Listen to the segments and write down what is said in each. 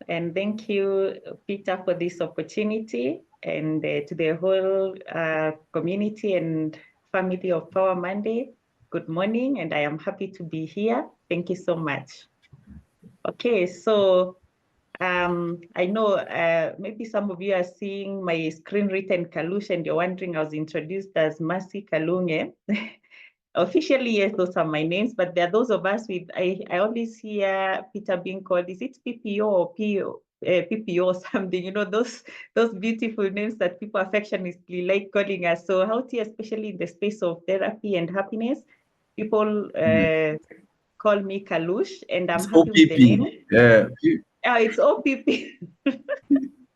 And thank you, Peter, for this opportunity, and to the whole community and family of Power Monday. Good morning, and I am happy to be here. Thank you so much. Okay, so I know maybe some of you are seeing my screen-written Kalush, and you're wondering I was introduced as Mercy Kalung'e. Officially, yes, those are my names, but there are those of us with, I always hear Peter being called, is it PPO or PPO or something, you know, those beautiful names that people affectionately like calling us. So out here, especially in the space of therapy and happiness, people call me Kalush, and I'm happy with the name. Yeah. It's OPP.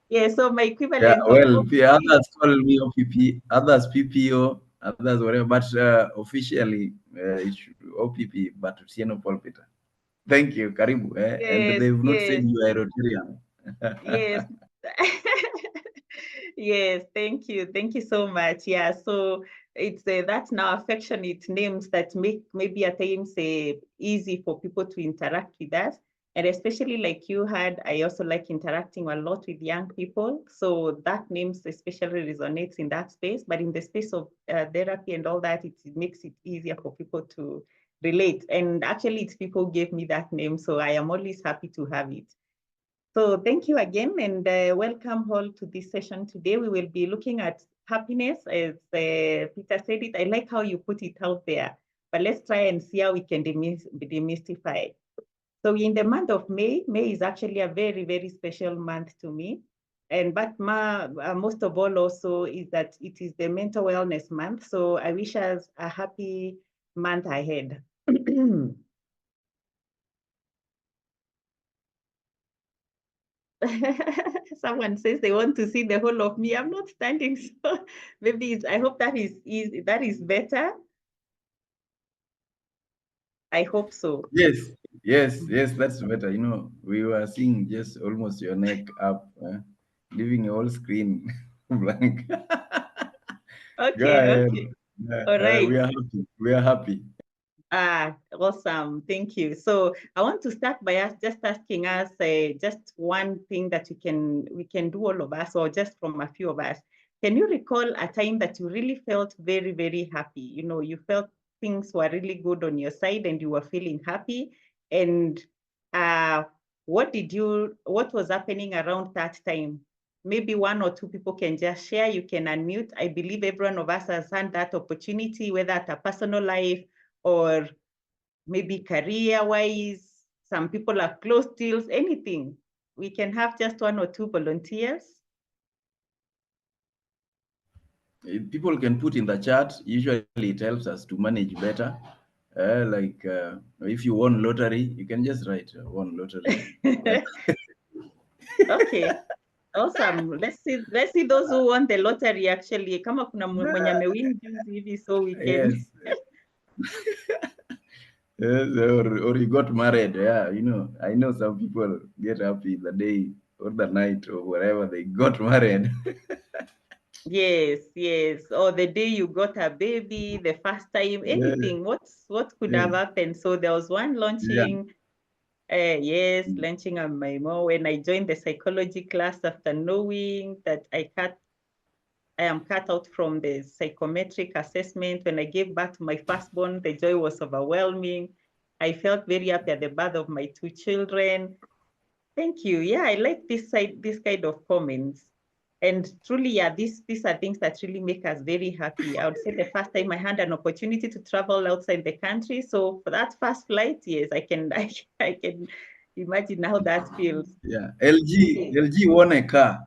Yeah, so my equivalent. Yeah, well, the others call me OPP, others PPO, others whatever, but officially it's OPP, but Tieno Paul Peter. Thank you, Karibu. Yes, and they've not yes. said you are Rotarian. Yes. Yes, thank you. Thank you so much. Yeah, so it's that's now affectionate names that make maybe at times easy for people to interact with us. And especially like you had, I also like interacting a lot with young people. So that names especially resonates in that space. But in the space of therapy and all that, it makes it easier for people to relate. And actually, it's people who gave me that name. So I am always happy to have it. So thank you again, and welcome all to this session today. We will be looking at happiness, as Peter said it. I like how you put it out there, but let's try and see how we can demystify it. So in the month of May, May is actually a very, very special month to me. And but most of all also is that it is the mental wellness month. So I wish us a happy month ahead. Someone says they want to see the whole of me. I'm not standing, so maybe I hope that is easy. That is better. I hope so. Yes, that's better. You know, we were seeing just almost your neck up, leaving your whole screen blank. Go Okay, ahead. okay. All right. We are happy. We are happy. Awesome. Thank you. So I want to start by just asking us just one thing that we can do, all of us, or just from a few of us. Can you recall a time that you really felt very, very happy? You know, you felt things were really good on your side and you were feeling happy. And what was happening around that time? Maybe one or two people can just share. You can unmute. I believe every one of us has had that opportunity, whether at a personal life or maybe career-wise. Some people are close deals, anything. We can have just one or two volunteers. People can put in the chat. Usually it helps us to manage better. If you won lottery, you can just write won lottery. Okay. Awesome. Let's see those who won the lottery actually. Kama kuna mwenye amewin juzi hivi, so we can. Yes. Yes, or you got married. Yeah, you know, I know some people get happy the day or the night or wherever they got married. Yes. Or the day you got a baby, the first time, anything. What could have happened? So there was one launching. Launching on my mom when I joined the psychology class after knowing that I am cut out from the psychometric assessment. When I gave birth to my firstborn, the joy was overwhelming. I felt very happy at the birth of my two children. Thank you. Yeah, I like this kind of comments. And truly, yeah, these are things that really make us very happy. I would say the first time I had an opportunity to travel outside the country. So for that first flight, yes, I can imagine how that feels. Yeah, LG won a car.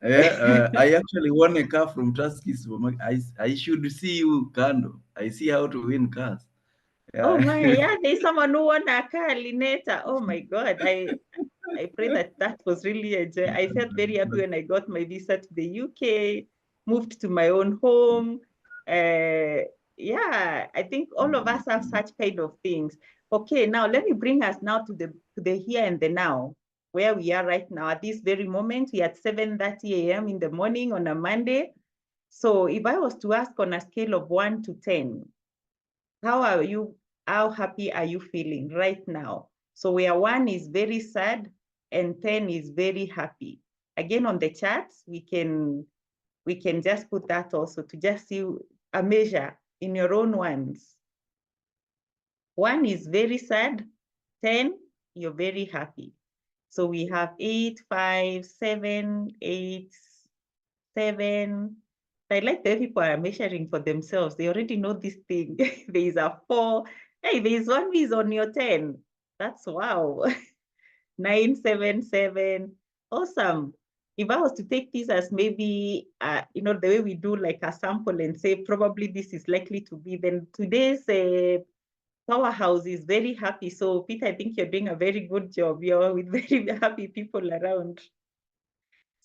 I actually won a car from Tusky Supermarket. I should see you, Kando. I see how to win cars. Yeah. Oh my, yeah, there's someone who won a car, Lineta. Oh my God, I pray that was really a joy. I felt very happy when I got my visa to the UK, moved to my own home. Yeah, I think all of us have such kind of things. Okay, now let me bring us now to the here and the now, where we are right now. At this very moment, we are at 7:30 a.m. in the morning on a Monday. So if I was to ask on a scale of 1 to 10, how happy are you feeling right now? So where 1 is very sad, and 10 is very happy. Again, on the charts, we can just put that also to just see a measure in your own ones. 1 is very sad, 10, you're very happy. So we have 8, 5, 7, 8, 7. I like the people are measuring for themselves. They already know this thing. There is a 4. Hey, there is 1 is on your 10. That's wow. 9, 7, 7. Awesome. If I was to take this as maybe, you know, the way we do like a sample and say probably this is likely to be, then today's powerhouse is very happy. So Peter, I think you're doing a very good job. You're with very happy people around.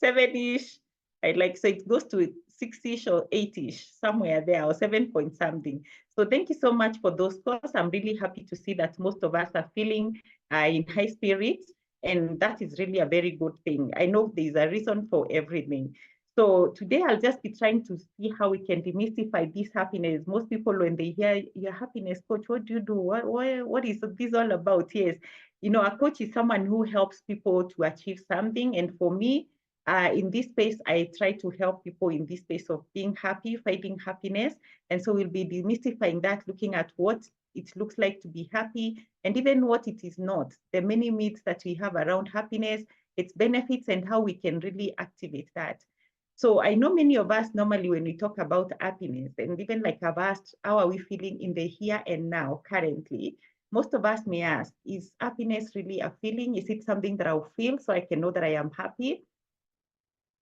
7-ish, I like, so it goes to 6-ish or 8-ish, somewhere there, or 7 point something. So thank you so much for those scores. I'm really happy to see that most of us are feeling in high spirits, and that is really a very good thing. I know there's a reason for everything. So today I'll just be trying to see how we can demystify this happiness. Most people, when they hear your happiness coach, what do you do? What is this all about? Yes, you know, a coach is someone who helps people to achieve something. And for me, in this space, I try to help people in this space of being happy, finding happiness. And so we'll be demystifying that, looking at what it looks like to be happy, and even what it is not, the many myths that we have around happiness, its benefits, and how we can really activate that. So I know many of us normally when we talk about happiness, and even like I've asked, how are we feeling in the here and now currently? Most of us may ask, is happiness really a feeling? Is it something that I'll feel so I can know that I am happy?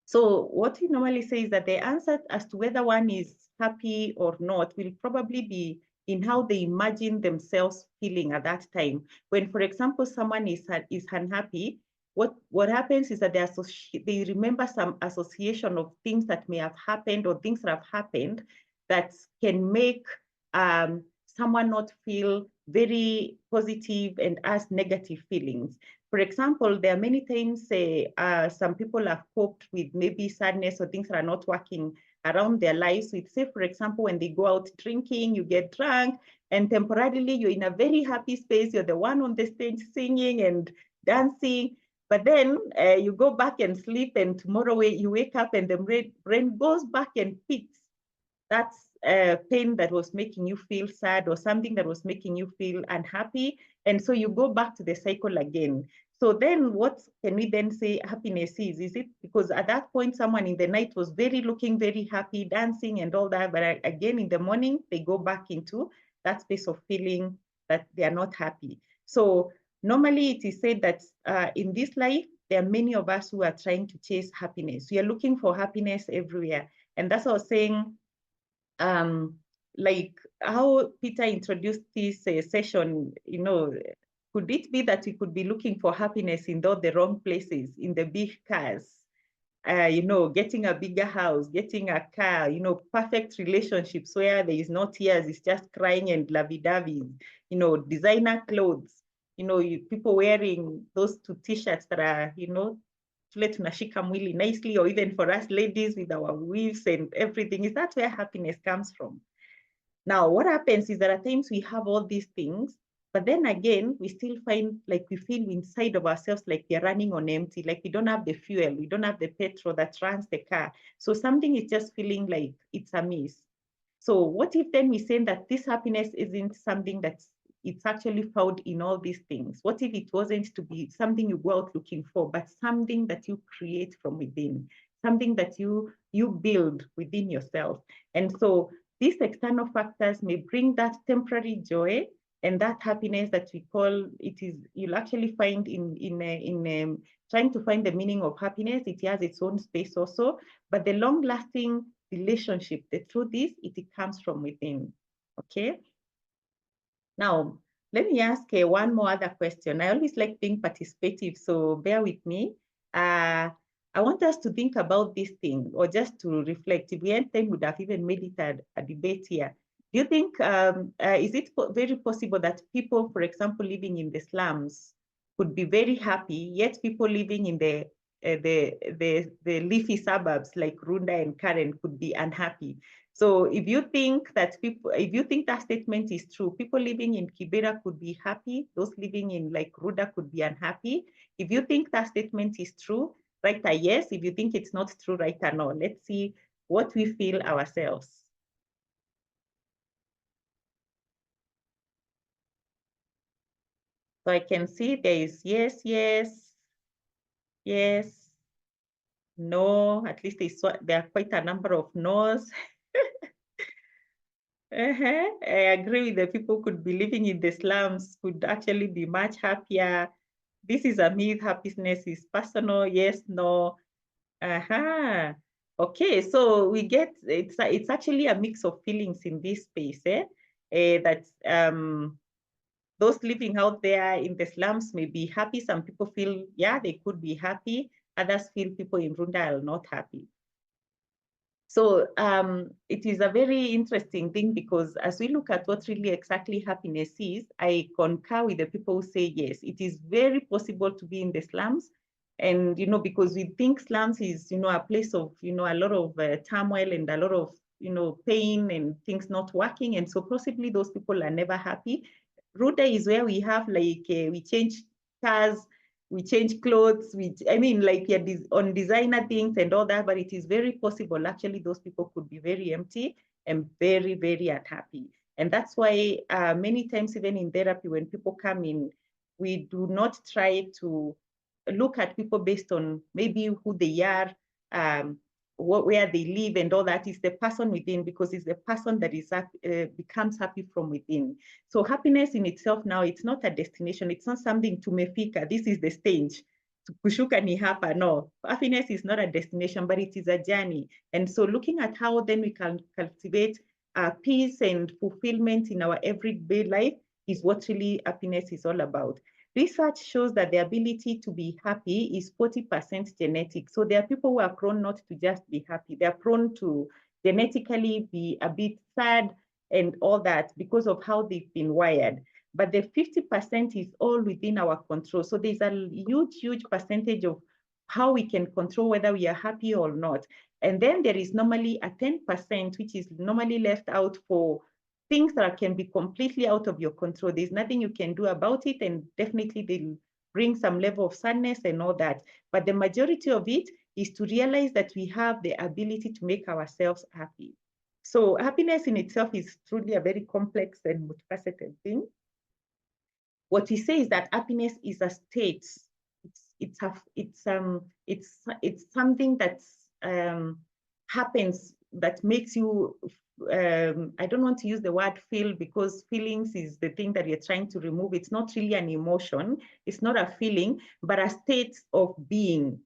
So what we normally say is that the answer as to whether one is happy or not will probably be in how they imagine themselves feeling at that time. When, for example, someone is unhappy, what happens is that they remember some association of things that may have happened or things that have happened that can make someone not feel very positive and has negative feelings. For example, there are many times some people have coped with maybe sadness or things that are not working around their lives with, say, for example, when they go out drinking, you get drunk, and temporarily you're in a very happy space. You're the one on the stage singing and dancing. But then you go back and sleep, and tomorrow you wake up and the brain goes back and picks that's pain that was making you feel sad or something that was making you feel unhappy. And so you go back to the cycle again. So then what can we then say happiness is? Is it because at that point, someone in the night was looking very happy, dancing and all that, but again, in the morning, they go back into that space of feeling that they are not happy. So normally it is said that in this life, there are many of us who are trying to chase happiness. We are looking for happiness everywhere. And that's what I was saying, like how Peter introduced this session, you know, could it be that we could be looking for happiness in all the wrong places, in the big cars, you know, getting a bigger house, getting a car, you know, perfect relationships where there is no tears, it's just crying and lovey-dovey, you know, designer clothes, you know, people wearing those 2 t-shirts that are, you know, tunashika mwili nicely, or even for us ladies with our weaves and everything. Is that where happiness comes from? Now, what happens is that at times we have all these things, but then again, we still find like we feel inside of ourselves like we're running on empty, like we don't have the fuel, we don't have the petrol that runs the car. So something is just feeling like it's amiss. So what if then we say that this happiness isn't something that's it's actually found in all these things? What if it wasn't to be something you go out looking for, but something that you create from within, something that you build within yourself? And so these external factors may bring that temporary joy and that happiness that we call it is, you'll actually find in trying to find the meaning of happiness. It has its own space also, but the long-lasting relationship, the truth is, it comes from within. Okay. Now, let me ask one more other question. I always like being participative, so bear with me. I want us to think about this thing, or just to reflect. If we had time, would have even made it a debate here. Do you think, is it very possible that people, for example, living in the slums could be very happy, yet people living in the leafy suburbs like Runda and Karen could be unhappy? So if you think that statement is true, people living in Kibera could be happy, those living in like Ruda could be unhappy. If you think that statement is true, write a yes. If you think it's not true, write a no. Let's see what we feel ourselves. So I can see there is yes, yes, yes, no. At least there are quite a number of no's. I agree with the people could be living in the slums, could actually be much happier. This is a myth, happiness is personal, yes, no. Okay, so we get, it's actually a mix of feelings in this space, that those living out there in the slums may be happy. Some people feel, yeah, they could be happy. Others feel people in Runda are not happy. So it is a very interesting thing, because as we look at what really exactly happiness is, I concur with the people who say, yes, it is very possible to be in the slums. And, because we think slums is, a place of, a lot of turmoil and a lot of, pain and things not working. And so possibly those people are never happy. Ruda is where we have like, we change cars, we change clothes, like you're on designer things and all that, but it is very possible, actually, those people could be very empty and very, very unhappy. And that's why many times, even in therapy, when people come in, we do not try to look at people based on maybe who they are, where they live and all that. Is the person within, because it's the person that is becomes happy from within. So happiness in itself now, it's not a destination. It's not something to mefika. This is the stage. Kushuka ni hapa. No, happiness is not a destination, but it is a journey. And so looking at how then we can cultivate peace and fulfillment in our everyday life is what really happiness is all about. Research shows that the ability to be happy is 40% genetic. So there are people who are prone not to just be happy. They are prone to genetically be a bit sad and all that because of how they've been wired. But the 50% is all within our control. So there's a huge, huge percentage of how we can control whether we are happy or not. And then there is normally a 10%, which is normally left out for things that can be completely out of your control. There's nothing you can do about it, and definitely they'll bring some level of sadness and all that. But the majority of it is to realize that we have the ability to make ourselves happy. So happiness in itself is truly a very complex and multifaceted thing. What we say is that happiness is a state. It's something that happens that makes you, I don't want to use the word feel, because feelings is the thing that you're trying to remove. It's not really an emotion. It's not a feeling, but a state of being,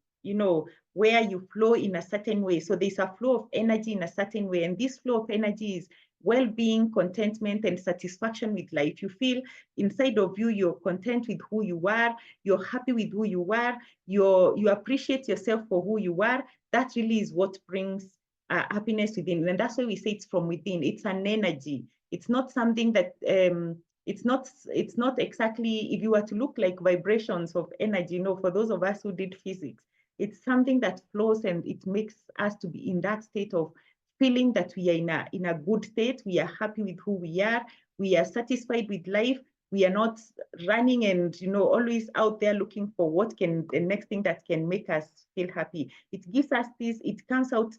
where you flow in a certain way. So there's a flow of energy in a certain way. And this flow of energy is well-being, contentment, and satisfaction with life. You feel inside of you, you're content with who you are, you're happy with who you are, you appreciate yourself for who you are. That really is what brings happiness within. And that's why we say it's from within. It's an energy. It's not something that, it's not exactly, if you were to look like vibrations of energy, for those of us who did physics, it's something that flows, and it makes us to be in that state of feeling that we are in a good state. We are happy with who we are. We are satisfied with life. We are not running and always out there looking for the next thing that can make us feel happy. It gives us this. It comes out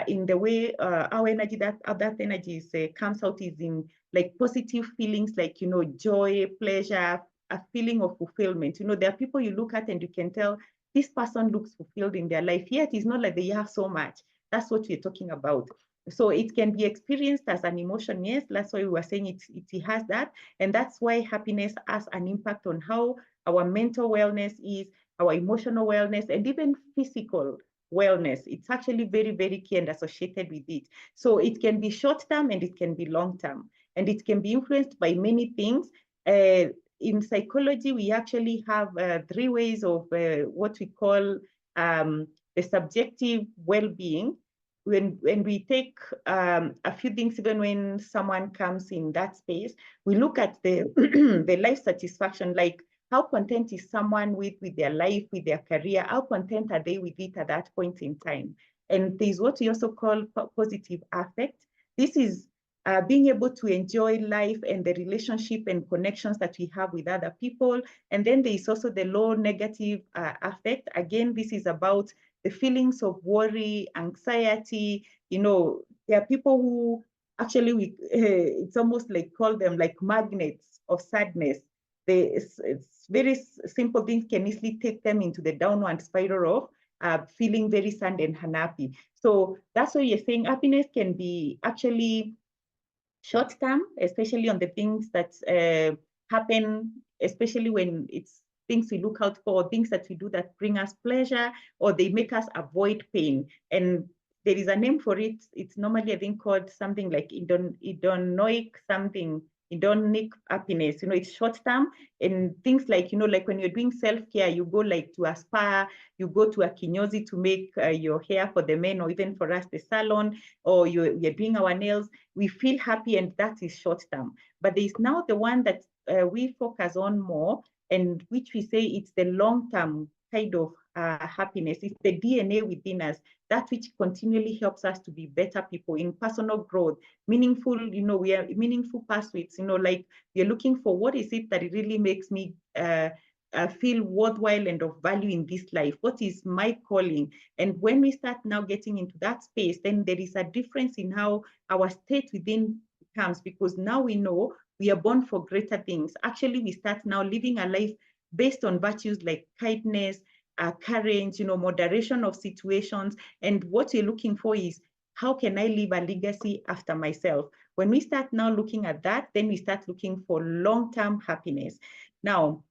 in the way our energy, that energy comes out, is in like positive feelings, like joy, pleasure, a feeling of fulfillment. There are people you look at and you can tell this person looks fulfilled in their life. Yet it's not like they have so much. That's what we're talking about. So it can be experienced as an emotion. Yes, that's why we were saying it has that. And that's why happiness has an impact on how our mental wellness is, our emotional wellness, and even physical wellness. It's actually very, very key and associated with it. So it can be short-term and it can be long-term. And it can be influenced by many things. In psychology, we actually have 3 ways of what we call the subjective well-being. When we take a few things, even when someone comes in that space, we look at the the life satisfaction, like how content is someone with their life, with their career, how content are they with it at that point in time. And there's what we also call positive affect. This is being able to enjoy life and the relationship and connections that we have with other people. And then there is also the low negative affect. Again, this is about the feelings of worry, anxiety. You know, there are people who actually, it's almost like call them like magnets of sadness. It's very simple things can easily take them into the downward spiral of feeling very sad and unhappy. So that's why you're saying happiness can be actually short term, especially on the things that happen, especially when it's things we look out for, things that we do that bring us pleasure, or they make us avoid pain. And there is a name for it. It's normally, I think, called something like hedonic something, hedonic happiness. You know, it's short term, and things like, you know, like when you're doing self-care, you go like to a spa, you go to a kinyozi to make your hair for the men, or even for us, the salon, or you're doing our nails. We feel happy, and that is short term. But there is now the one that we focus on more, and which we say it's the long term kind of happiness. It's the DNA within us, that which continually helps us to be better people in personal growth, meaningful, you know, we are meaningful pursuits, you know, like we're looking for what is it that really makes me feel worthwhile and of value in this life? What is my calling? And when we start now getting into that space, then there is a difference in how our state within comes, because now we know we are born for greater things. Actually, we start now living a life based on virtues like kindness, courage, you know, moderation of situations. And what we're looking for is, how can I leave a legacy after myself? When we start now looking at that, then we start looking for long-term happiness. Now,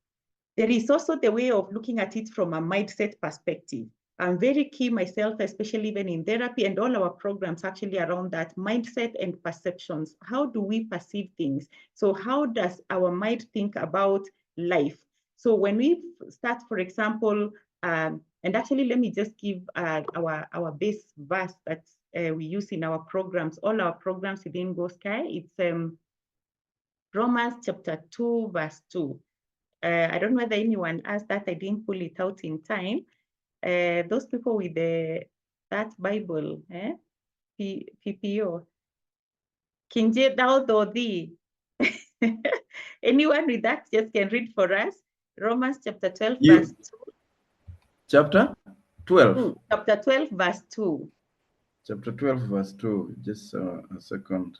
there is also the way of looking at it from a mindset perspective. I'm very key myself, especially when in therapy and all our programs actually around that mindset and perceptions. How do we perceive things? So how does our mind think about life? So when we start, for example, and actually let me just give our base verse that we use in our programs, all our programs within Go Sky. It's Romans chapter 2, verse 2. I don't know whether anyone asked that. I didn't pull it out in time. Those people with that Bible, PPO, King J, thou, thou, thee. Anyone with that just can read for us. Romans chapter 12, verse 2. Chapter 12. Chapter 12, verse 2. Chapter 12, verse 2. Just a second.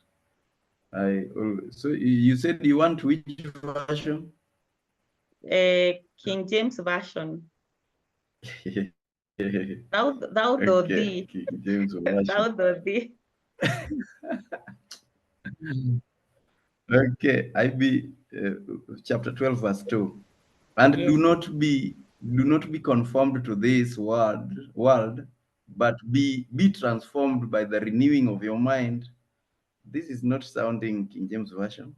So you said you want which version? King James Version. Thou, thou, thee. King James Version. Thou, thou, thee. Okay, chapter 12, verse 2. And Yes. do not be conformed to this world, but be transformed by the renewing of your mind. This is not sounding King James Version.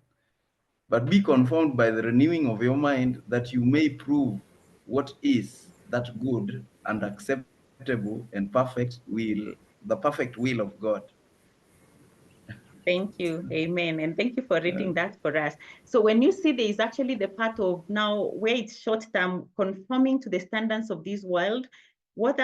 But be conformed by the renewing of your mind, that you may prove what is that good and acceptable and the perfect will of God. Thank you. Amen. And thank you for reading that for us. So when you see there is actually the part of now where it's short term conforming to the standards of this world, what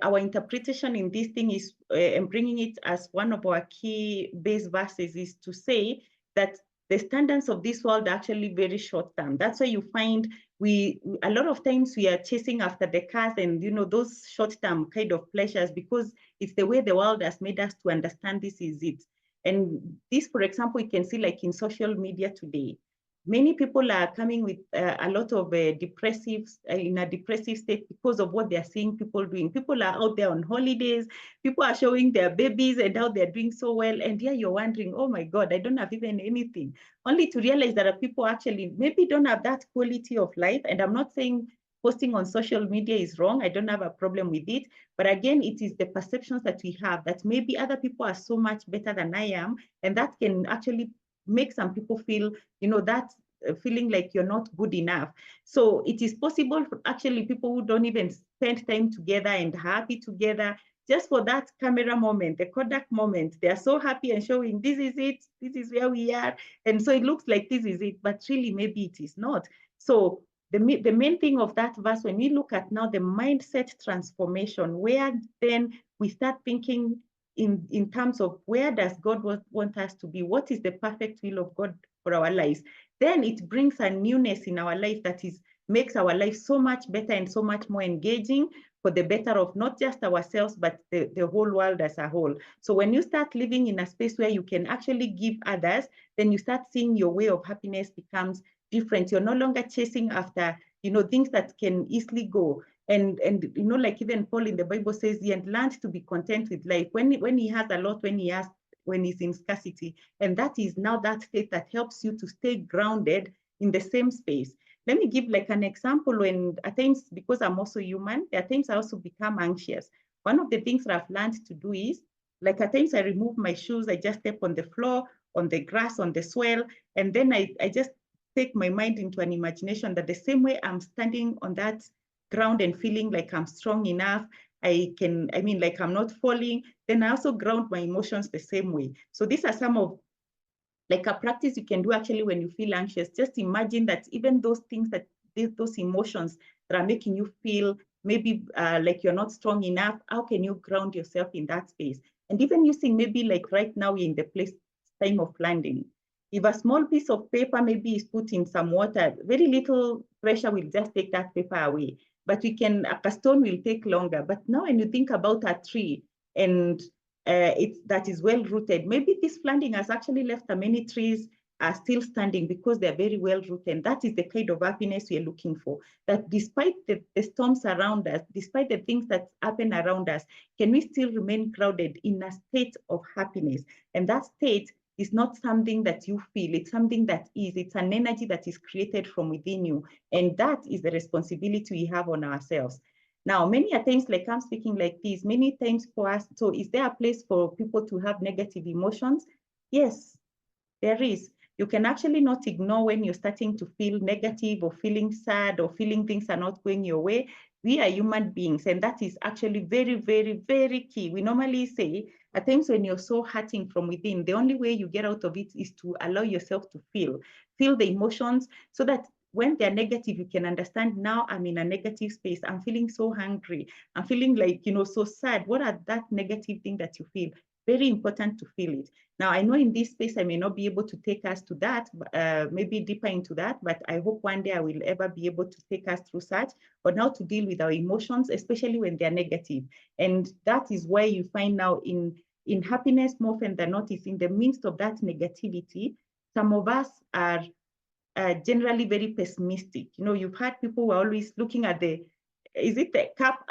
our interpretation in this thing is, and bringing it as one of our key base verses, is to say that the standards of this world are actually very short term. That's why you find a lot of times we are chasing after the cars and, you know, those short term kind of pleasures, because it's the way the world has made us to understand this is it. And this, for example, you can see like in social media today, many people are coming with a lot of in a depressive state because of what they're seeing people doing. People are out there on holidays, people are showing their babies and how they're doing so well. And yeah, you're wondering, oh my God, I don't have even anything. Only to realize that people actually maybe don't have that quality of life. And I'm not saying posting on social media is wrong. I don't have a problem with it. But again, it is the perceptions that we have that maybe other people are so much better than I am. And that can actually make some people feel, you know, that feeling like you're not good enough. So it is possible for actually people who don't even spend time together and happy together, just for that camera moment, the Kodak moment, they are so happy and showing, this is it, this is where we are. And so it looks like this is it, but really maybe it is not. So the main thing of that verse, when we look at now the mindset transformation, where then we start thinking in terms of where does God want us to be? What is the perfect will of God for our lives? Then it brings a newness in our life that makes our life so much better and so much more engaging for the better of not just ourselves, but the whole world as a whole. So when you start living in a space where you can actually give others, then you start seeing your way of happiness becomes different. You're no longer chasing after, things that can easily go. And like even Paul in the Bible says, he had learned to be content with life when he has a lot, when he's in scarcity. And that is now that state that helps you to stay grounded in the same space. Let me give like an example. When at times, because I'm also human, at times I also become anxious. One of the things that I've learned to do is, like at times I remove my shoes, I just step on the floor, on the grass, on the soil, and then I just take my mind into an imagination that the same way I'm standing on that ground and feeling like I'm strong enough, like I'm not falling, then I also ground my emotions the same way. So these are some of like a practice you can do actually when you feel anxious. Just imagine that even those things those emotions that are making you feel maybe like you're not strong enough, how can you ground yourself in that space? And even using maybe like right now in the time of landing, if a small piece of paper maybe is put in some water, very little pressure will just take that paper away. But a stone will take longer. But now when you think about a tree and that is well rooted, maybe this flooding has actually left many trees are still standing because they're very well rooted. And that is the kind of happiness we're looking for. That despite the storms around us, despite the things that happen around us, can we still remain grounded in a state of happiness? And that state is not something that you feel, it's something that is, it's an energy that is created from within you. And that is the responsibility we have on ourselves. Now, many times, like I'm speaking like this, many times for us, so is there a place for people to have negative emotions? Yes, there is. You can actually not ignore when you're starting to feel negative or feeling sad or feeling things are not going your way. We are human beings, and that is actually very, very, very key. We normally say at times when you're so hurting from within, the only way you get out of it is to allow yourself to feel the emotions, so that when they're negative, you can understand, now I'm in a negative space. I'm feeling so hungry. I'm feeling like, so sad. What are that negative thing that you feel? Very important to feel it. Now, I know in this space, I may not be able to take us to that, maybe deeper into that, but I hope one day I will ever be able to take us through such, but now to deal with our emotions, especially when they're negative. And that is why you find now in happiness, more often than not, is in the midst of that negativity. Some of us are generally very pessimistic. You've had people who are always looking at is it the cup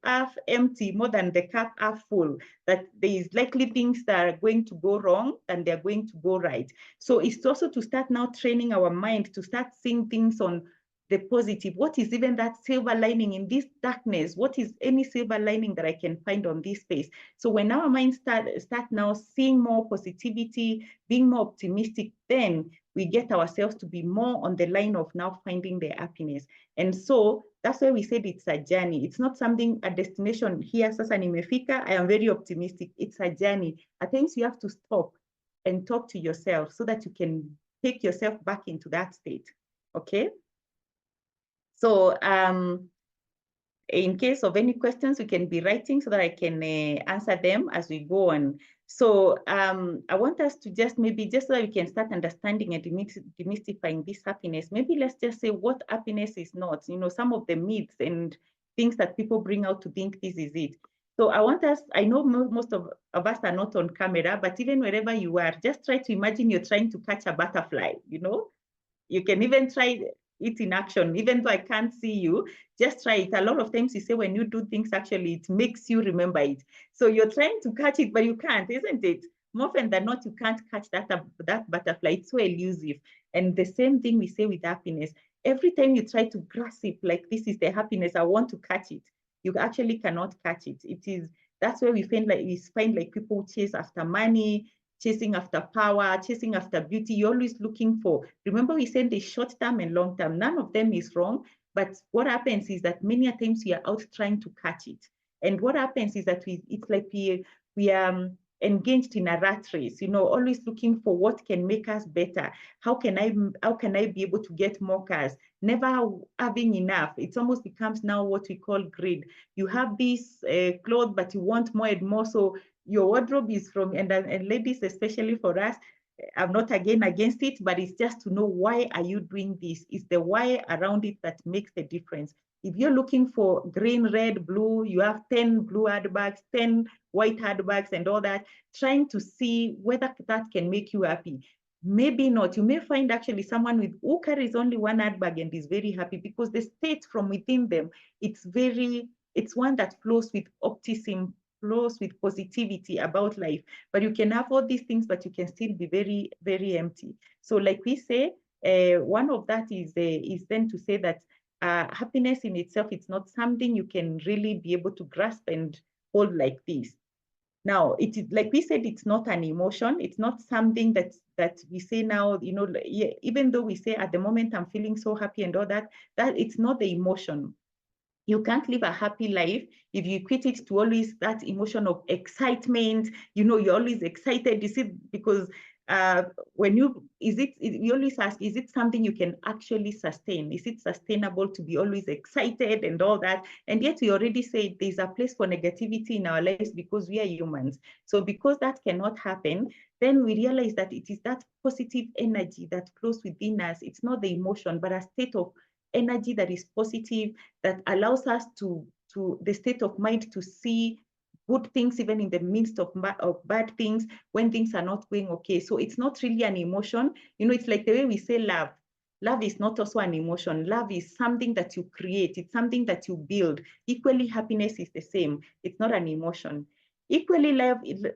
half empty more than the cup half full, that there is likely things that are going to go wrong and they're going to go right. So it's also to start now training our mind to start seeing things on the positive. What is even that silver lining in this darkness? What is any silver lining that I can find on this space? So when our minds start now seeing more positivity, being more optimistic, then we get ourselves to be more on the line of now finding the happiness. And so that's why we said it's a journey. It's not something, a destination here, sasa nimefika, I am very optimistic. It's a journey. At times you have to stop and talk to yourself so that you can take yourself back into that state, okay? So in case of any questions, we can be writing so that I can answer them as we go on. So I want us to just so that we can start understanding and demystifying this happiness. Maybe let's just say what happiness is not, some of the myths and things that people bring out to think this is it. So I know most of us are not on camera, but even wherever you are, just try to imagine you're trying to catch a butterfly, You can even try it in action, even though I can't see you, just try it. A lot of times you say when you do things, actually, it makes you remember it. So you're trying to catch it, but you can't, isn't it? More often than not, you can't catch that butterfly. It's so elusive. And the same thing we say with happiness. Every time you try to grasp it, like this is the happiness, I want to catch it, you actually cannot catch it. That's where we find like people chase after money, chasing after power, chasing after beauty. You're always looking for, remember we said the short term and long term, none of them is wrong. But what happens is that many times we are out trying to catch it. And what happens is that it's like we engaged in a rat race, always looking for what can make us better. How can I be able to get more cars? Never having enough. It almost becomes now what we call greed. You have this clothes, but you want more and more. So your wardrobe is from, and ladies, especially for us, I'm not again against it, but it's just to know, why are you doing this? It's the why around it that makes the difference. If you're looking for green, red, blue, you have 10 blue handbags, 10 white handbags and all that, trying to see whether that can make you happy. Maybe not. You may find actually someone who carries only one handbag and is very happy, because the state from within them, it's one that flows with optimism, flows with positivity about life. But you can have all these things, but you can still be very, very empty. So like we say, one of that is then to say that happiness in itself, it's not something you can really be able to grasp and hold like this. Now, it is like we said, it's not an emotion. It's not something that we say now, even though we say at the moment I'm feeling so happy and all that it's not the emotion. You can't live a happy life if you equate it to always that emotion of excitement. You're always excited. You see, because when you always ask, is it something you can actually sustain? Is it sustainable to be always excited and all that? And yet we already said there's a place for negativity in our lives because we are humans. So because that cannot happen, then we realize that it is that positive energy that flows within us. It's not the emotion, but a state of energy that is positive, that allows us to the state of mind to see good things even in the midst of bad things, when things are not going okay. So it's not really an emotion. It's like the way we say love. Love is not also an emotion. Love is something that you create. It's something that you build. Equally, happiness is the same. It's not an emotion. Equally,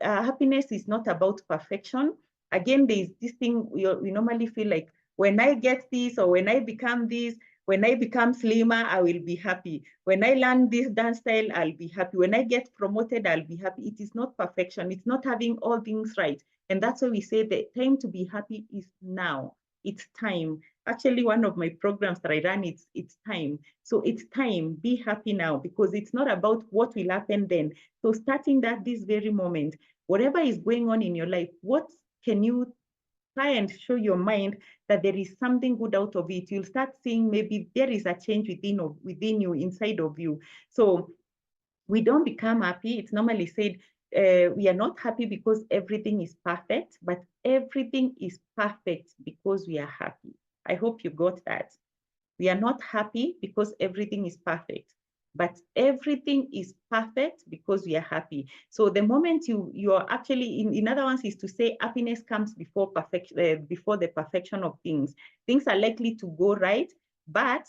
happiness is not about perfection. Again, there's this thing we normally feel like, when I get this, or when I become this, when I become slimmer, I will be happy. When I learn this dance style, I'll be happy. When I get promoted, I'll be happy. It is not perfection. It's not having all things right. And that's why we say the time to be happy is now. It's time. Actually, one of my programs that I run, it's time. So it's time. Be happy now, because it's not about what will happen then. So starting this very moment, whatever is going on in your life, what can you try and show your mind that there is something good out of it? You'll start seeing maybe there is a change within you, inside of you. So we don't become happy. It's normally said we are not happy because everything is perfect, but everything is perfect because we are happy. I hope you got that. We are not happy because everything is perfect, but everything is perfect because we are happy. So the moment you are actually, in other words, is to say happiness comes before before the perfection of things. Things are likely to go right, but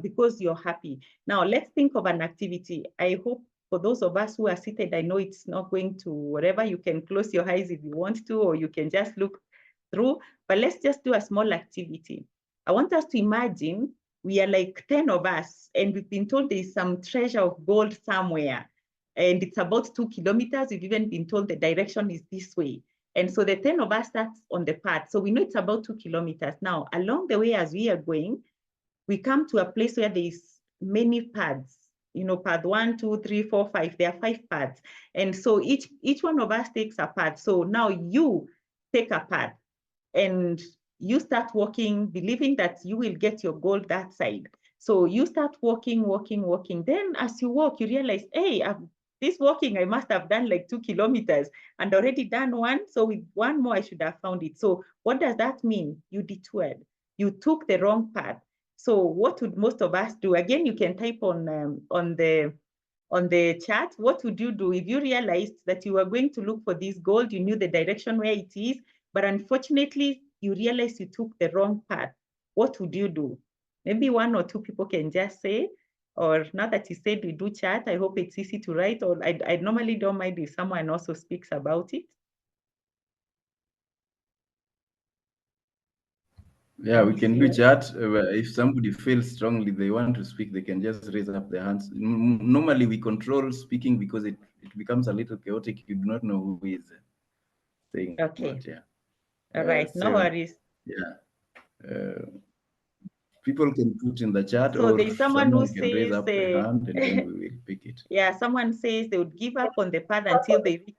because you're happy. Now let's think of an activity. I hope for those of us who are seated, I know it's not going to whatever. You can close your eyes if you want to, or you can just look through, but let's just do a small activity. I want us to imagine we are like 10 of us, and we've been told there's some treasure of gold somewhere, and it's about 2 kilometers. We've even been told the direction is this way. And so the 10 of us starts on the path. So we know it's about 2 kilometers. Now, along the way, as we are going, we come to a place where there's many paths. Path 1, 2, 3, 4, 5. There are 5 paths. And so each one of us takes a path. So now you take a path, and you start walking, believing that you will get your goal that side. So you start walking. Then as you walk, you realize, hey, this walking, I must have done like 2 kilometers and already done one. So with one more, I should have found it. So what does that mean? You detoured. You took the wrong path. So what would most of us do? Again, you can type on the chat. What would you do if you realized that you were going to look for this gold? You knew the direction where it is, but unfortunately, you realize you took the wrong path. What would you do? Maybe 1 or 2 people can just say, or now that you said we do chat, I hope it's easy to write, or I normally don't mind if someone also speaks about it. Yeah, we can do chat. If somebody feels strongly they want to speak, they can just raise up their hands. Normally, we control speaking because it becomes a little chaotic. You do not know who is saying Okay. what. Yeah. All right. No worries. Yeah. People can put in the chat, so or there's someone who can raise says, up the hand, and then we will pick it. Yeah, someone says they would give up on the path until they reach.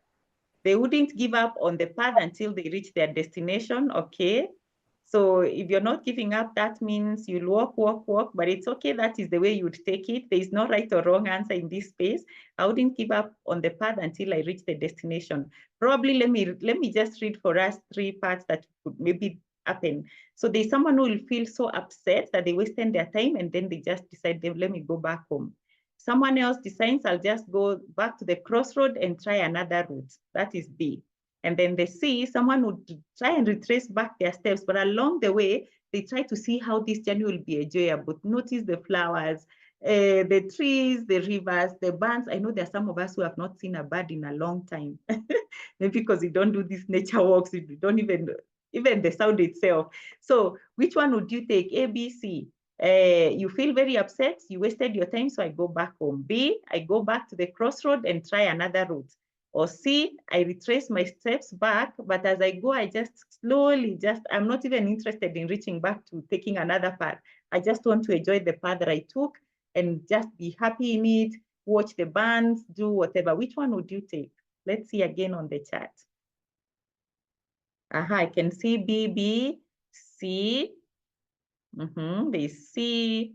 They wouldn't give up on the path until they reach their destination, okay? So if you're not giving up, that means you'll walk, walk, walk, but it's okay. That is the way you would take it. There is no right or wrong answer in this space. I wouldn't give up on the path until I reach the destination. Probably let me just read for us 3 parts that could maybe happen. So there's someone who will feel so upset that they wasted their time and then they just decide, let me go back home. Someone else decides, I'll just go back to the crossroad and try another route. That is B. And then they see someone would try and retrace back their steps, but along the way, they try to see how this journey will be enjoyable. Notice the flowers, the trees, the rivers, the birds. I know there are some of us who have not seen a bird in a long time. Maybe because we don't do these nature walks, we don't even the sound itself. So which one would you take, A, B, C? You feel very upset, you wasted your time, so I go back home. B, I go back to the crossroad and try another route. Or C, I retrace my steps back, but as I go, I just slowly, I'm not even interested in reaching back to taking another path. I just want to enjoy the path that I took and just be happy in it, watch the bands, do whatever. Which one would you take? Let's see again on the chart. I can see B, B, C. They C.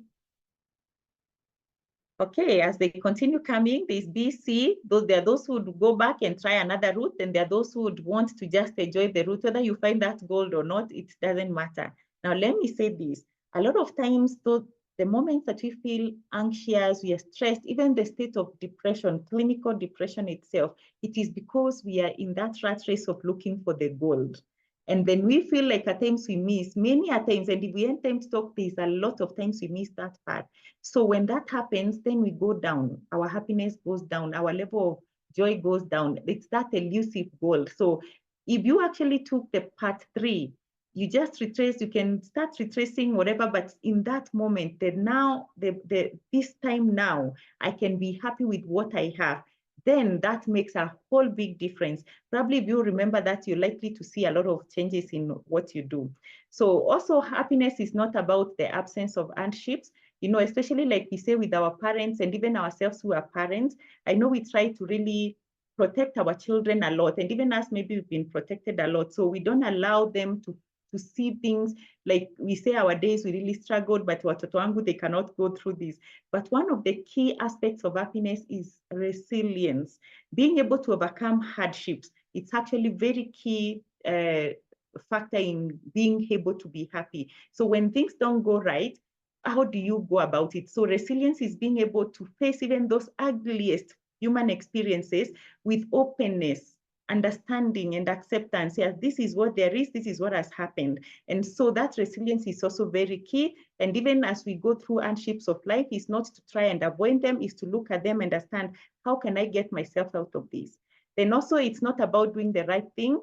Okay, as they continue coming, there's B, C. There are those who would go back and try another route, and there are those who would want to just enjoy the route. Whether you find that gold or not, it doesn't matter. Now, let me say this. A lot of times, though, the moments that we feel anxious, we are stressed, even the state of depression, clinical depression itself, it is because we are in that rat race of looking for the gold. And then we feel like at times we miss, many at times, and if we end time to talk, there's a lot of times we miss that part. So when that happens, then we go down. Our happiness goes down. Our level of joy goes down. It's that elusive goal. So if you actually took the part 3, you just retrace, you can start retracing whatever, but in that moment, this time now, I can be happy with what I have. Then that makes a whole big difference. Probably if you remember that, you're likely to see a lot of changes in what you do. So also happiness is not about the absence of hardships, especially like we say with our parents and even ourselves who are parents. I know we try to really protect our children a lot, and even us, maybe we've been protected a lot. So we don't allow them to see things like we say our days we really struggled, but watoto wangu, they cannot go through this. But one of the key aspects of happiness is resilience, being able to overcome hardships. It's actually very key factor in being able to be happy. So when things don't go right, how do you go about it? So resilience is being able to face even those ugliest human experiences with openness, understanding and acceptance. Yes, this is what there is, this is what has happened. And so that resilience is also very key. And even as we go through hardships of life, is not to try and avoid them, is to look at them and understand, how can I get myself out of this? Then also, it's not about doing the right thing.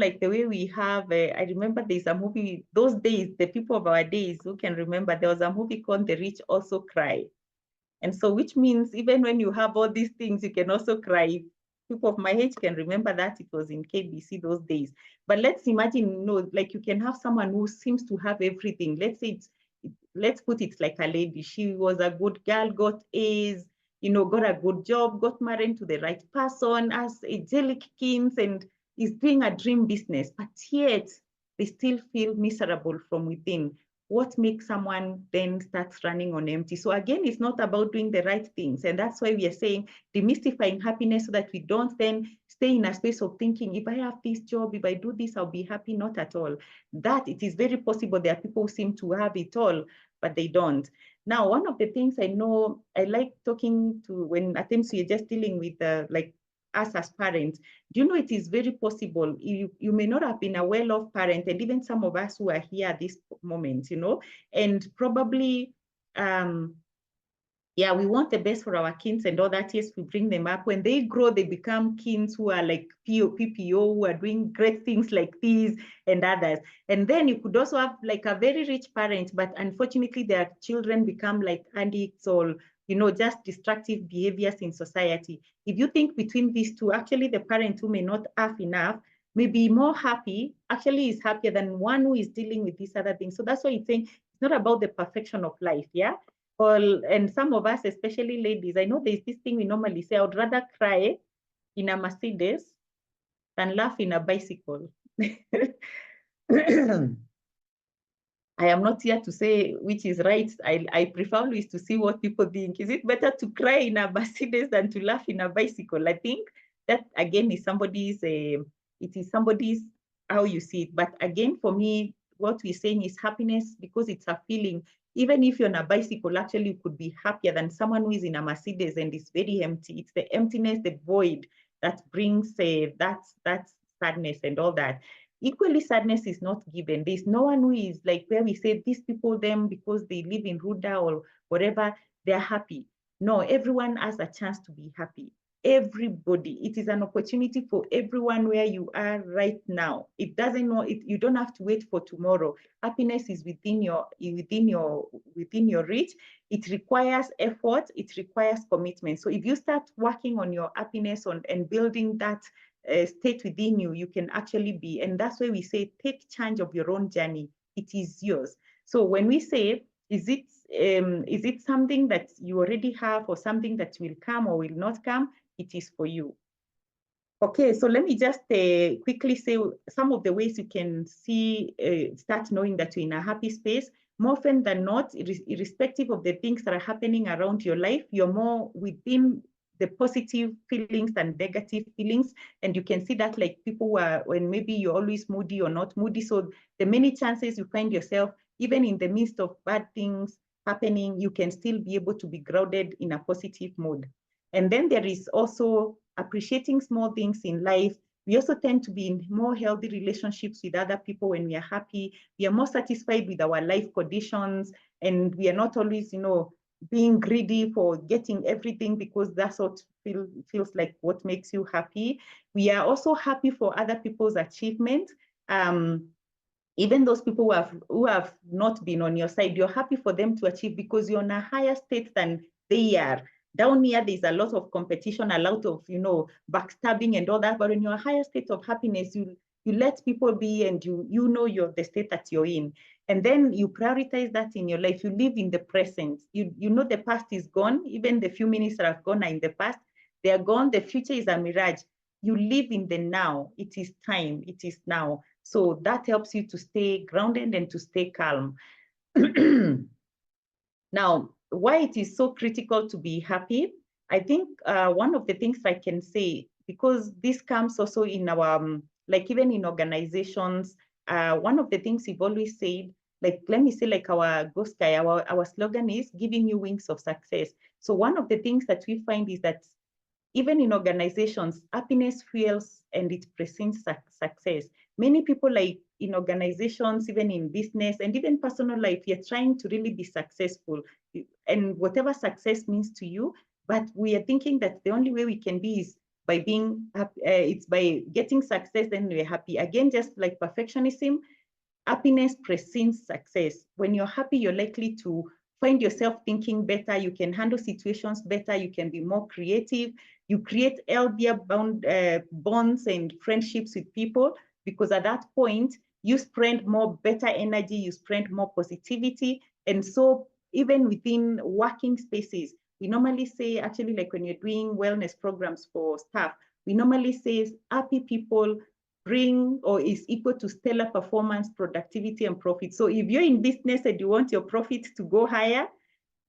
Like the way we have, I remember there's a movie, those days, the people of our days who can remember, there was a movie called The Rich Also Cry. And so, which means even when you have all these things, you can also cry. People of my age can remember that, it was in KBC those days. But let's imagine, like you can have someone who seems to have everything. Let's say let's put it like a lady. She was a good girl, got A's, got a good job, got married to the right person, has angelic kins, and is doing a dream business. But yet, they still feel miserable from within. What makes someone then starts running on empty? So again, it's not about doing the right things. And that's why we are saying demystifying happiness, so that we don't then stay in a space of thinking, if I have this job, if I do this, I'll be happy. Not at all. That it is very possible there are people who seem to have it all, but they don't. Now, one of the things I know, I like talking to when at times you're just dealing with like us as parents, do you know it is very possible you may not have been a well-off parent, and even some of us who are here at this moment, and probably we want the best for our kids and all that. Yes, we bring them up. When they grow, they become kids who are like PPO, who are doing great things like these and others. And then you could also have like a very rich parent, but unfortunately their children become like addicts or just destructive behaviors in society. If you think between these two, actually the parent who may not have enough may be more happy, actually is happier than one who is dealing with these other things. So that's why it's saying it's not about the perfection of life, yeah? And some of us, especially ladies, I know there's this thing we normally say, I would rather cry in a Mercedes than laugh in a bicycle. I am not here to say which is right. I prefer always to see what people think. Is it better to cry in a Mercedes than to laugh in a bicycle? I think that again is somebody's, it is somebody's how you see it. But again, for me, what we're saying is happiness because it's a feeling. Even if you're on a bicycle, actually you could be happier than someone who is in a Mercedes and is very empty. It's the emptiness, the void that brings that sadness and all that. Equally, sadness is not given. There's no one who is like where we say these people, them, because they live in Ruda or whatever, they're happy. No, everyone has a chance to be happy. Everybody. It is an opportunity for everyone where you are right now. It doesn't know it, you don't have to wait for tomorrow. Happiness is within your reach. It requires effort, it requires commitment. So if you start working on your happiness and building that state within you, you can actually be. And that's why we say, take charge of your own journey. It is yours. So when we say, is it something that you already have or something that will come or will not come? It is for you. Okay, so let me just quickly say some of the ways you can see, start knowing that you're in a happy space. More often than not, irrespective of the things that are happening around your life, you're more within the positive feelings and negative feelings. And you can see that like people who are, when maybe you're always moody or not moody. So the many chances you find yourself, even in the midst of bad things happening, you can still be able to be grounded in a positive mode. And then there is also appreciating small things in life. We also tend to be in more healthy relationships with other people when we are happy. We are more satisfied with our life conditions, and we are not always, being greedy for getting everything because that's what feels like what makes you happy. We are also happy for other people's achievement. Even those people who have not been on your side, you're happy for them to achieve because you're on a higher state than they are. Down here, there's a lot of competition, a lot of, backstabbing and all that. But in your higher state of happiness, you let people be, and you know you're the state that you're in. And then you prioritize that in your life. You live in the present. You know the past is gone. Even the few minutes that have gone are in the past. They are gone. The future is a mirage. You live in the now. It is time. It is now. So that helps you to stay grounded and to stay calm. Now, why it is so critical to be happy? I think one of the things I can say, because this comes also in our, like even in organizations, one of the things we've always said, like, let me say like our ghost guy, our slogan is giving you wings of success. So one of the things that we find is that even in organizations, happiness fuels and it precedes success. Many people, like in organizations, even in business and even personal life, you're trying to really be successful and whatever success means to you, but we are thinking that the only way we can be is by being happy, it's by getting success, then we're happy. Again, just like perfectionism, happiness precedes success. When you're happy, you're likely to find yourself thinking better, you can handle situations better, you can be more creative, you create healthier bonds and friendships with people, because at that point, you spend more better energy, you spend more positivity. And so even within working spaces, we normally say, actually, like when you're doing wellness programs for staff, we normally say happy people bring or is equal to stellar performance, productivity, and profit. So if you're in business and you want your profit to go higher,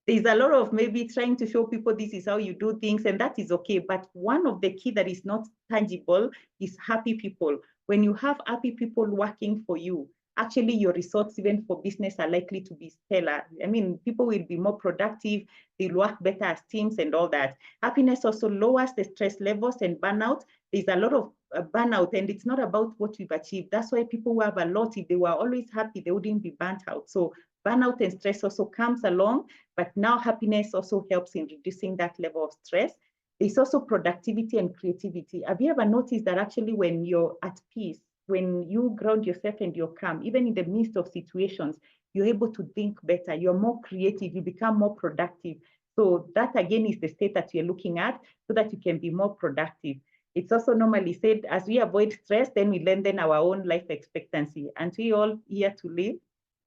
there's a lot of maybe trying to show people this is how you do things, and that is okay. But one of the key that is not tangible is happy people. When you have happy people working for you, actually your results even for business are likely to be stellar. I mean, people will be more productive, they'll work better as teams and all that. Happiness also lowers the stress levels and burnout. There's a lot of burnout, and it's not about what we've achieved. That's why people who have a lot, if they were always happy, they wouldn't be burnt out. So burnout and stress also comes along, but now happiness also helps in reducing that level of stress. There's also productivity and creativity. Have you ever noticed that actually when you're at peace, when you ground yourself and you're calm, even in the midst of situations, you're able to think better, you're more creative, you become more productive. So that again is the state that you're looking at so that you can be more productive. It's also normally said, as we avoid stress, then we lengthen our own life expectancy. And we all here to live.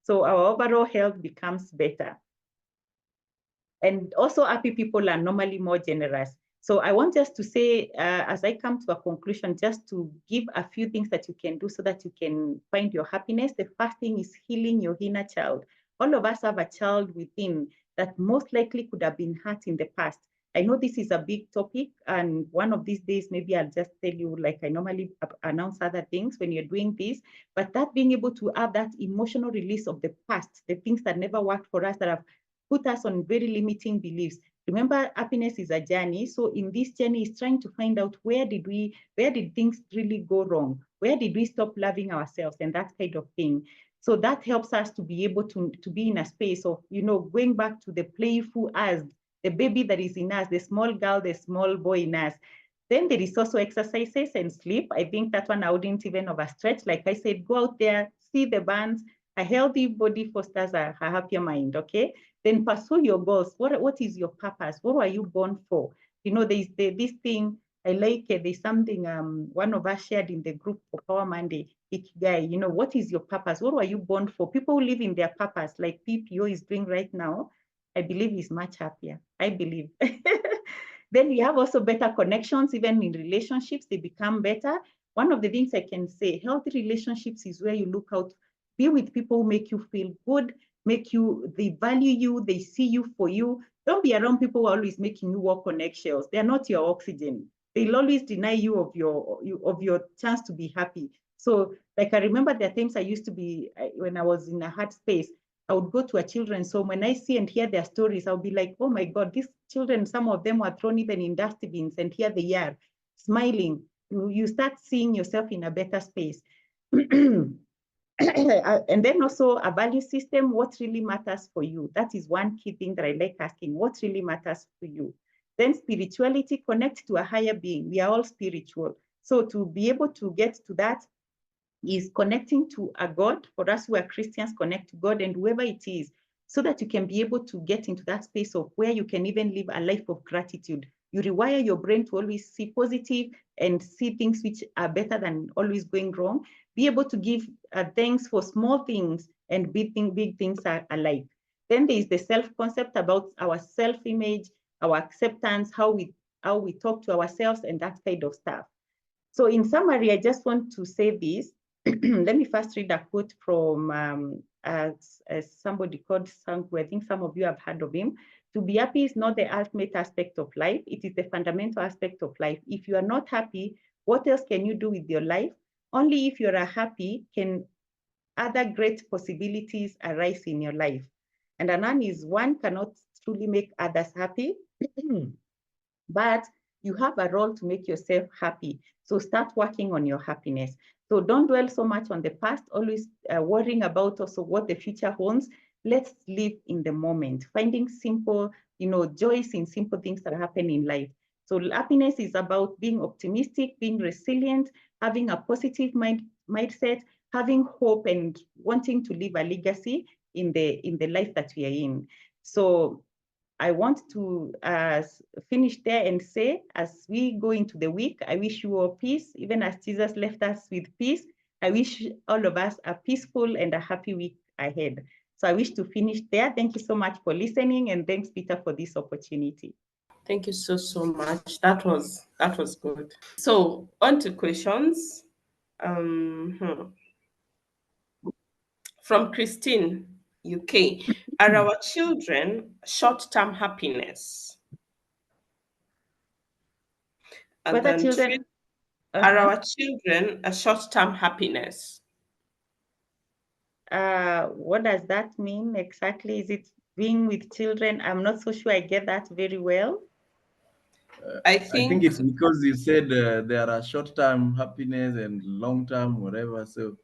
So our overall health becomes better. And also happy people are normally more generous. So I want just to say, as I come to a conclusion, just to give a few things that you can do so that you can find your happiness. The first thing is healing your inner child. All of us have a child within that most likely could have been hurt in the past. I know this is a big topic, and one of these days, maybe I'll just tell you, like I normally announce other things when you're doing this, but that being able to have that emotional release of the past, the things that never worked for us, that have put us on very limiting beliefs. Remember, happiness is a journey. So in this journey, is trying to find out where did things really go wrong? Where did we stop loving ourselves and that kind of thing? So that helps us to be able to be in a space of, going back to the playful us, the baby that is in us, the small girl, the small boy in us. Then there is also exercises and sleep. I think that one I wouldn't even overstretch. Like I said, go out there, see the bands. A healthy body fosters a happier mind, okay? Then pursue your goals. What is your purpose? What are you born for? There's this thing, I like it. There's something one of us shared in the group for Power Monday. Ikigai, what is your purpose? What are you born for? People who live in their purpose, like PPO is doing right now, I believe is much happier. I believe. Then we have also better connections, even in relationships, they become better. One of the things I can say, healthy relationships is where you look out, be with people who make you feel good, they value you, they see you for you. Don't be around people who are always making you walk on eggshells. They're not your oxygen. They'll always deny you of your chance to be happy. So, like, I remember there are times I used to be, when I was in a hard space, I would go to a children's home. When I see and hear their stories, I'll be like, oh my God, these children, some of them were thrown even in dustbins, and here they are, smiling. You start seeing yourself in a better space. And then also a value system, what really matters for you? That is one key thing that I like asking, what really matters for you? Then spirituality, connect to a higher being. We are all spiritual. So to be able to get to that, is connecting to a God. For us who are Christians, connect to God and whoever it is, so that you can be able to get into that space of where you can even live a life of gratitude. You rewire your brain to always see positive and see things which are better than always going wrong. Be able to give thanks for small things and big things are alike. Then there is the self-concept about our self-image, our acceptance, how we talk to ourselves and that kind of stuff. So in summary, I just want to say this. Let me first read a quote from somebody called Sanku. I think some of you have heard of him. To be happy is not the ultimate aspect of life. It is the fundamental aspect of life. If you are not happy, what else can you do with your life? Only if you are happy can other great possibilities arise in your life. And Anan is one cannot truly make others happy, but you have a role to make yourself happy. So start working on your happiness. So don't dwell so much on the past, always worrying about also what the future holds. Let's live in the moment, finding simple, joys in simple things that happen in life. So happiness is about being optimistic, being resilient, having a positive mindset, having hope and wanting to leave a legacy in the life that we are in. So I want to finish there and say, as we go into the week, I wish you all peace. Even as Jesus left us with peace, I wish all of us a peaceful and a happy week ahead. So I wish to finish there. Thank you so much for listening, and thanks, Peter, for this opportunity. Thank you so much. That was good. So on to questions. From Christine, UK. Are our children short-term happiness? And Whether then children, are our children a short-term happiness? what does that mean exactly? Is it being with children? I'm not so sure I get that very well. I think it's because you said there are short-term happiness and long-term whatever. So